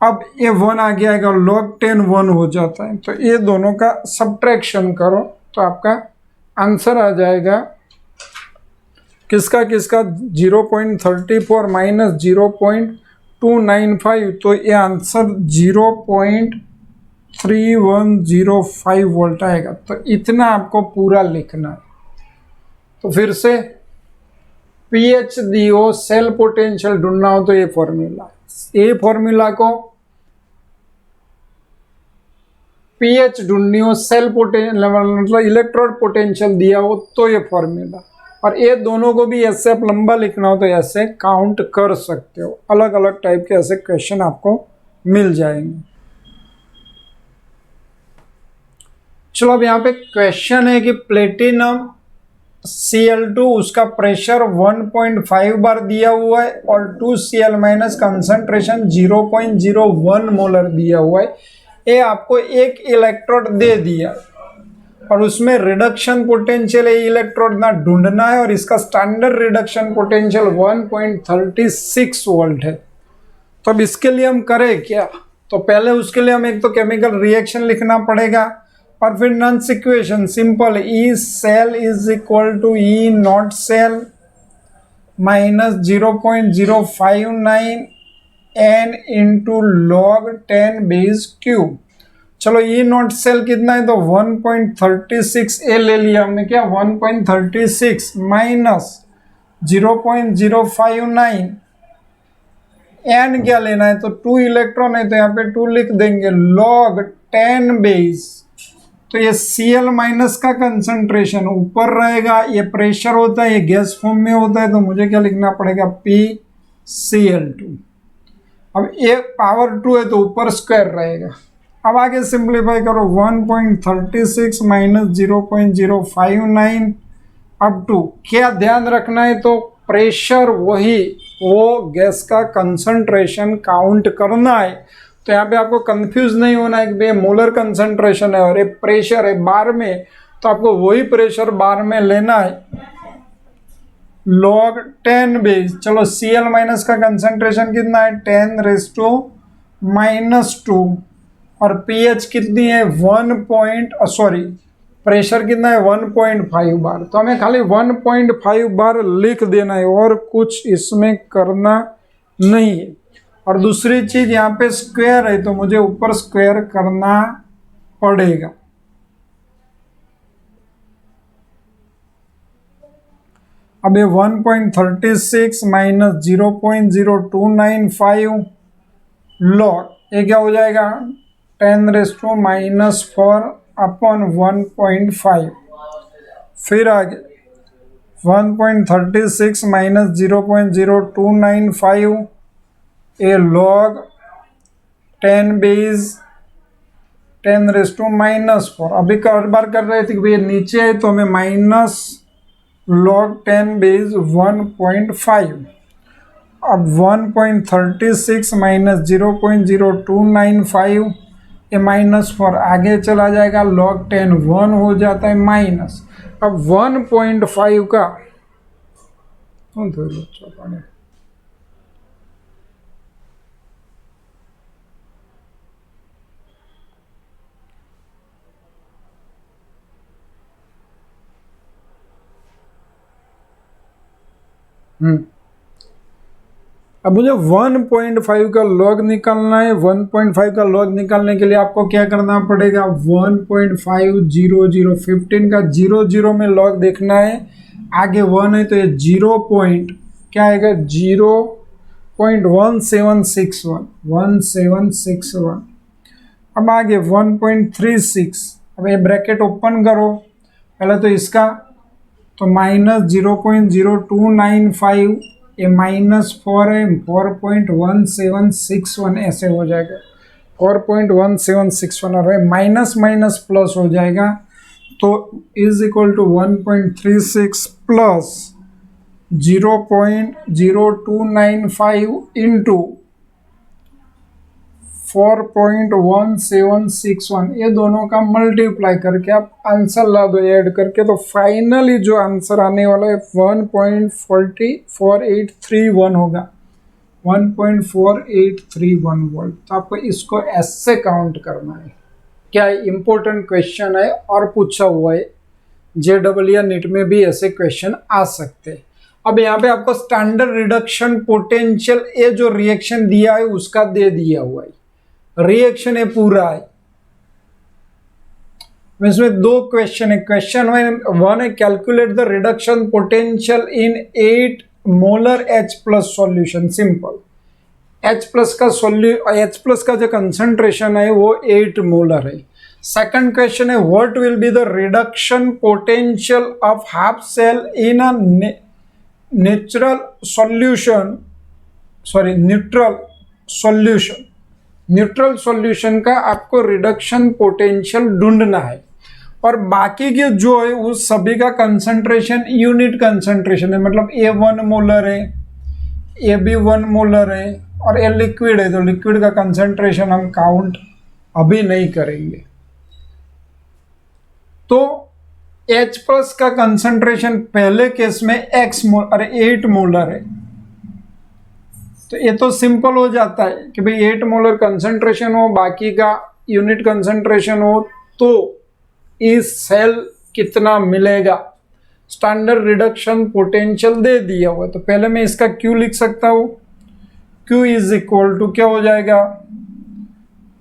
अब ये 1 आगे आएगा, लॉग 10 1 हो जाता है, तो ये दोनों का सब्ट्रैक्शन करो तो आपका आंसर आ जाएगा किसका 0.34 माइनस 0.295, तो ये आंसर 0.3105 वोल्ट आएगा। तो इतना आपको पूरा लिखना है। तो फिर से पीएच दी हो, सेल पोटेंशियल ढूंढना हो तो ये फॉर्मूला, ये फॉर्मूला को पीएच ढूंढनी हो, सेल पोटेंशियल मतलब इलेक्ट्रोड पोटेंशियल दिया हो तो ये फॉर्मूला, और ये दोनों को भी ऐसे आप लंबा लिखना हो तो ऐसे काउंट कर सकते हो। अलग अलग टाइप के ऐसे क्वेश्चन आपको मिल जाएंगे। चलो अब यहाँ पे क्वेश्चन है कि प्लेटिनम Cl2 उसका प्रेशर 1.5 बार दिया हुआ है और 2Cl माइनस कंसंट्रेशन 0.01 मोलर दिया हुआ है। ये आपको एक इलेक्ट्रोड दे दिया और उसमें रिडक्शन पोटेंशियल ये इलेक्ट्रोड ना ढूंढना है, और इसका स्टैंडर्ड रिडक्शन पोटेंशियल 1.36 वोल्ट है। तो अब इसके लिए हम करें क्या, तो पहले उसके लिए हम एक तो केमिकल रिएक्शन लिखना पड़ेगा, और फिर नॉन्स equation simple, E cell is equal to E naught cell minus 0.059 n into log 10 base cube. चलो ई नॉट सेल कितना है, तो 1.36 ए ले लिया हमने, क्या 1.36 माइनस 0.059 n क्या लेना है, तो 2 इलेक्ट्रॉन है तो यहाँ पे 2 लिख देंगे, लॉग 10 बेस। तो ये Cl माइनस का कंसंट्रेशन ऊपर रहेगा, ये प्रेशर होता है, ये गैस फॉर्म में होता है, तो मुझे क्या लिखना पड़ेगा PCl2। अब ये पावर 2 है तो ऊपर स्क्वायर रहेगा। अब आगे सिंप्लीफाई करो, 1.36 माइनस 0.059 अब 2। क्या ध्यान रखना है, तो प्रेशर वही, वो गैस का कंसंट्रेशन काउंट करना है। तो यहाँ पे आपको कंफ्यूज नहीं होना है कि भाई मोलर कंसंट्रेशन है और ये प्रेशर है बार में, तो आपको वही प्रेशर बार में लेना है। log 10 बेस, चलो Cl माइनस का कंसंट्रेशन कितना है 10⁻⁻2 और pH कितनी है प्रेशर कितना है 1.5 बार। तो हमें खाली 1.5 बार लिख देना है और कुछ इसमें करना नहीं है। और दूसरी चीज यहाँ पे स्क्वायर है तो मुझे ऊपर स्क्वायर करना पड़ेगा। अब ये 1.36 माइनस 0.0295 लॉग, ये क्या हो जाएगा 10⁻⁻4 अपॉन 1.5। फिर आगे 1.36 माइनस 0.0295 ए लॉग 10 बेस 10⁻⁻4। अभी हर बार कर रहे थे कि भैया नीचे है तो हमें माइनस log 10 बेस 1.5। अब 1.36 माइनस 0.0295 ये -4 आगे चला जाएगा, log 10 1 हो जाता है माइनस। अब 1.5 का अब मुझे 1.5 का लॉग निकालना है। 1.5 का लॉग निकालने के लिए आपको क्या करना पड़ेगा 1.500 15 का 00 में लॉग देखना है, आगे 1 है तो ये 0 पॉइंट क्या आएगा 0.1761। अब आगे 1.36, अब ये ब्रैकेट ओपन करो पहले तो इसका, तो माइनस 0.0295 ये -4 है 4.1761 ऐसे हो जाएगा 4.1761 और माइनस माइनस प्लस हो जाएगा तो is equal to 1.36 plus 0.0295 into 4.1761, ये दोनों का मल्टीप्लाई करके आप आंसर ला दो ऐड करके, तो फाइनली जो आंसर आने वाला है 1.4831 होगा 1.4831 वोल्ट। तो आपको इसको ऐसे काउंट करना है। क्या इंपॉर्टेंट क्वेश्चन है और पूछा हुआ है, JEE या नीट में भी ऐसे क्वेश्चन आ सकते हैं। अब यहाँ पे आपको स्टैंडर्ड रिडक्शन पोटेंशियल ये जो रिएक्शन दिया है उसका दे दिया हुआ है, रिएक्शन है पूरा है। इसमें दो क्वेश्चन है, क्वेश्चन 1 है calculate the reduction potential in 8 molar H+ solution. Simple, H+ का जो कंसंट्रेशन है वो 8 मोलर है। सेकंड क्वेश्चन है what will be the reduction potential of half cell in a neutral solution. Neutral solution का आपको रिडक्शन पोटेंशियल ढूंढना है और बाकी के जो है उस सभी का कंसंट्रेशन यूनिट कंसंट्रेशन है, मतलब ये 1 मोलर है, ये भी 1 मोलर है और ये लिक्विड है, तो लिक्विड का कंसंट्रेशन हम काउंट अभी नहीं करेंगे। तो H+ का कंसंट्रेशन पहले केस में 8 मोलर है, तो ये तो सिंपल हो जाता है कि भाई 8 मोलर कंसंट्रेशन हो बाकी का यूनिट कंसंट्रेशन हो तो इस सेल कितना मिलेगा। स्टैंडर्ड रिडक्शन पोटेंशियल दे दिया हुआ, तो पहले मैं इसका Q लिख सकता हूँ। Q इज इक्वल टू क्या हो जाएगा,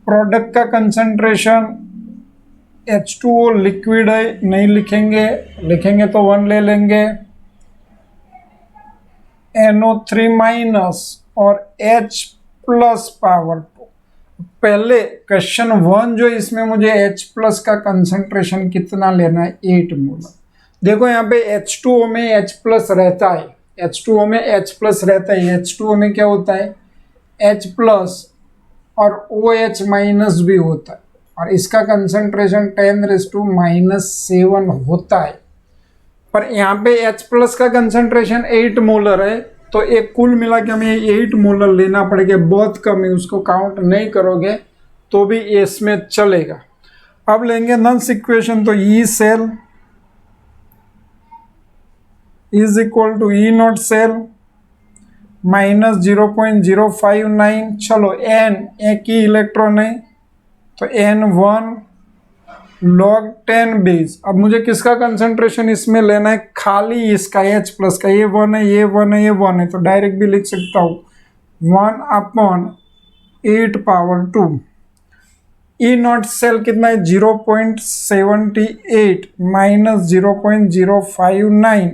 प्रोडक्ट का कंसंट्रेशन H2O लिक्विड है, नहीं लिखेंगे तो 1 ले लेंगे, NO3 माइनस और H+ पावर 2। पहले क्वेश्चन 1 जो इसमें मुझे H+ का कंसंट्रेशन कितना लेना है 8 मोलर। देखो यहाँ पे H2O में H+ रहता है, H2O में H+ रहता है, H2O में क्या होता है H+ और OH- भी होता है और इसका कंसंट्रेशन 10⁻⁻7 होता है। पर यहाँ पे H प्लस का कंसंट्रेशन 8 मोलर है, तो एक कुल मिला के हमें 8 मोलर लेना पड़ेगा, बहुत कम है, उसको काउंट नहीं करोगे तो भी इसमें चलेगा। अब लेंगे नल्स इक्वेशन, तो E cell is equal to E naught cell minus 0.059। चलो एन एक ही इलेक्ट्रॉन है तो N1 log 10 बेस। अब मुझे किसका कंसंट्रेशन इसमें लेना है, खाली इसका H प्लस का, ये 1 है, ये 1 है, ये 1 है, तो डायरेक्ट भी लिख सकता हूँ 1/8 पावर 2। ई नॉट सेल कितना है 0.78 माइनस 0.059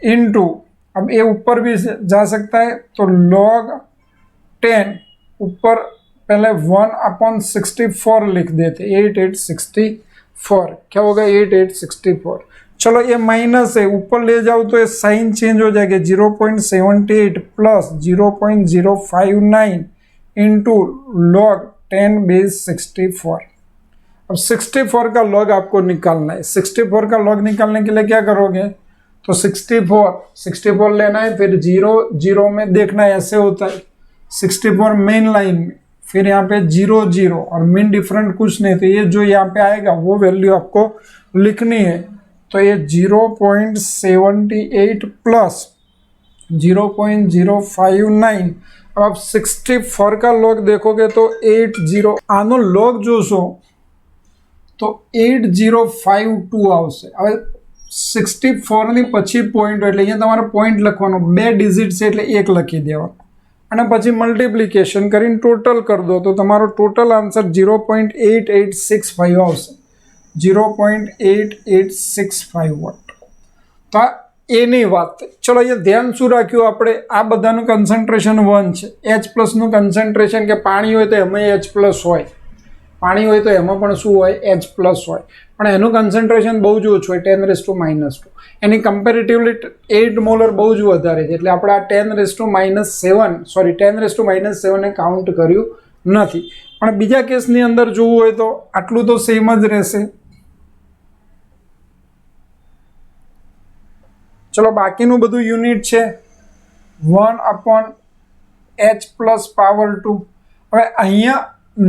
इंटू, अब ये ऊपर भी जा सकता है तो log 10 ऊपर पहले 1/64 लिख देते, 8864, क्या होगा 8864। चलो ये माइनस है, ऊपर ले जाओ तो ये साइन चेंज हो जाएगा, 0.78 प्लस 0.059 इंटू log 10 बेस 64। अब 64 का log आपको निकालना है। 64 का log निकालने के लिए क्या करोगे, तो 64 लेना है, फिर 0 में देखना है, ऐसे होता है 64 मेन लाइन में, फिर यहाँ पे 0 और मीन डिफरेंट कुछ नहीं, तो ये जो यहाँ पे आएगा वो वैल्यू आपको लिखनी है। तो ये 0.78 प्लस 0.059। अब आप 64 का log देखोगे तो 80 આનો log જોશો તો 8052 આવશે। હવે 64 ની પછી પોઈન્ટ, એટલે અહીંયા તમારે પોઈન્ટ લખવાનો, 2 ડિજિટ છે એટલે 1 લખી દેવાનો અને પછી મલ્ટિપ્લિકેશન કરીને ટોટલ કરી દો તો તમારો ટોટલ આન્સર 0.8865 આવશે, 0.8865 વોટ। તો એની વાત। ચલો અહીંયા ધ્યાન શું રાખ્યું આપણે, આ બધાનું કન્સન્ટ્રેશન 1 છે, H પ્લસનું કન્સન્ટ્રેશન કે પાણી હોય તો એમાં H પ્લસ હોય, પાણી હોય તો એમાં પણ શું હોય H પ્લસ હોય, પણ એનું કન્સન્ટ્રેશન બહુ જ ઓછું હોય 10⁻⁻², એની કમ્પેરેટિવલી 8 મોલર બહુ જ વધારે છે, એટલે આપણે આ 10⁻⁷ ને કાઉન્ટ કર્યું નથી। પણ બીજા કેસની અંદર જોવું હોય તો આટલું તો સેમ જ રહેશે। ચલો બાકીનું બધું યુનિટ છે 1/H પ્લસ પાવર 2। હવે અહીંયા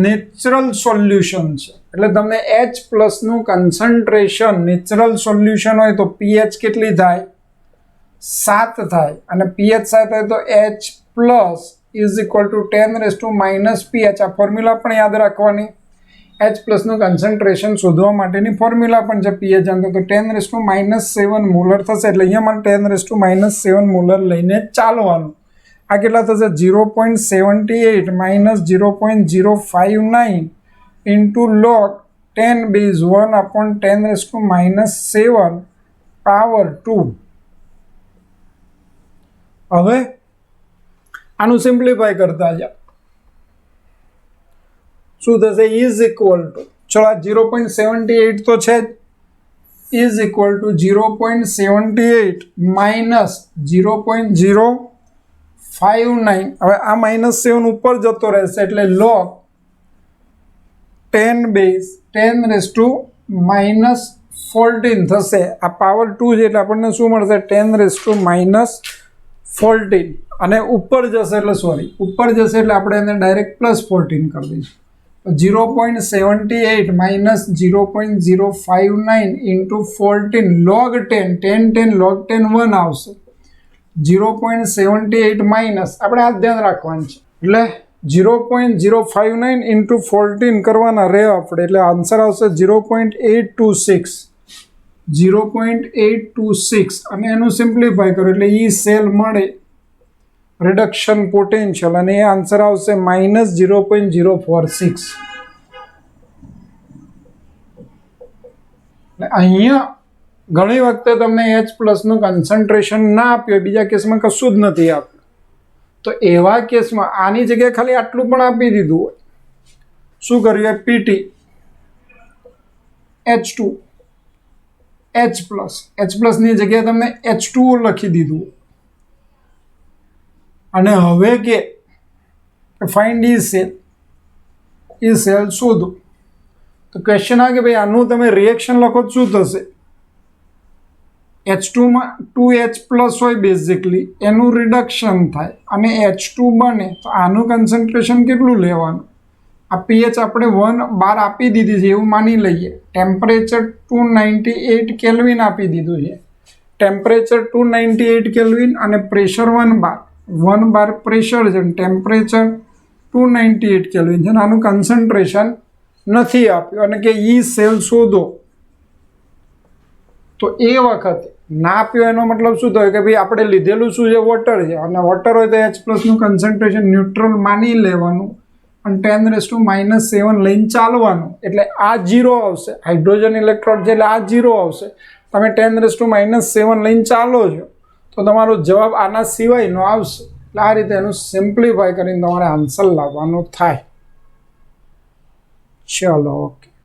નેચરલ સોલ્યુશન છે, એટલે તમને H પ્લસનું કન્સન્ટ્રેશન નેચરલ સોલ્યુશન હોય તો pH કેટલી થાય 7 થાય, અને pH 7 થાય તો H plus is equal to 10⁻⁻pH। આ ફોર્મ્યુલા પણ યાદ રાખવાની, H પ્લસનું કન્સન્ટ્રેશન શોધવા માટેની ફોર્મ્યુલા પણ છે pH જાણતો, તો 10⁻⁷ મોલર થશે, એટલે અહીંયા પણ 10⁻⁷ મોલર લઈને ચાલવાનું। આ કેટલા થશે 0.78 minus 0.059 into log 10 base 1/10⁻⁷ power 2। હવે આનું સિમ્પ્લિફાય કરતા જાઓ, શું થશે ઇઝ ઇક્વલ ટુ, ચલો આ 0.78 તો છે જ, ઇઝ ઇક્વલ ટુ 0.78 માઇનસ 0.059। હવે આ -7 ઉપર જતો રહેશે એટલે log 10 બેઝ 10⁻⁻14 થશે। આ પાવર 2 છે એટલે આપણને શું મળશે 10⁻14, અને ઉપર જશે એટલે ઉપર જશે એટલે આપણે એને ડાયરેક્ટ +14 કરી દઈશું। 0.78 માઇનસ 0.059 ઇન્ટુ 14 log 10 log 10 1 આવશે, 0.78 માઇનસ આપણે આ ધ્યાન રાખવાનું છે, એટલે 0.059 ઇન્ટુ 14 કરવાના રહે આપણે, એટલે આન્સર આવશે 0.826 અને એનું સિમ્પ્લિફાય કરો એટલે ઈ સેલ મળે રિડક્શન પોટેન્શિયલ, અને એ આન્સર આવશે -0.046। અહીંયા ઘણી વખતે તમને H પ્લસનું કન્સન્ટ્રેશન ના આપ્યું, બીજા કેસમાં કશું જ નથી આપ્યું, તો એવા કેસમાં આની જગ્યાએ ખાલી આટલું પણ આપી દીધું હોય, શું કર્યું હોય PT H2 H પ્લસની જગ્યાએ તમને H2O લખી દીધું, અને હવે કે ફાઇન્ડ ઈ સેલ શોધો, તો ક્વેશ્ચન આ કે ભાઈ આનું તમે રિએક્શન લખો શું થશે, H2 માં 2H+ હોય બેઝિકલી, એનું રિડક્શન થાય અને H2 બને તો આનું કન્સન્ટ્રેશન કેટલું લેવાનું? આ pH આપણે 1 બાર આપી દીધી છે એવું માની લઈએ. ટેમ્પરેચર 298 કેલ્વિન આપી દીધું છે. ટેમ્પરેચર 298 કેલ્વિન અને પ્રેશર 1 બાર પ્રેશર છે, ટેમ્પરેચર 298 કેલ્વિન છે. આનું કન્સન્ટ્રેશન નથી આપ્યું અને કે ઈ સેલ શોધો, તો એ વખતે ના આપ્યો એનો મતલબ શું થયો કે ભાઈ આપણે લીધેલું શું છે? વોટર છે, અને વોટર હોય તો H+ નું કન્સન્ટ્રેશન ન્યુટ્રલ માની લેવાનું અને 10⁻⁻7 લઈને ચાલવાનું, એટલે આ 0 આવશે. હાઇડ્રોજન ઇલેક્ટ્રોડ છે એટલે આ 0 આવશે. તમે 10⁻⁻7 લઈને ચાલો છો તો તમારો જવાબ આના સિવાયનો આવશે. એટલે આ રીતે એનું સિમ્પ્લિફાય કરીને તમારે આન્સર લાવવાનો થાય. ચલો, ઓકે.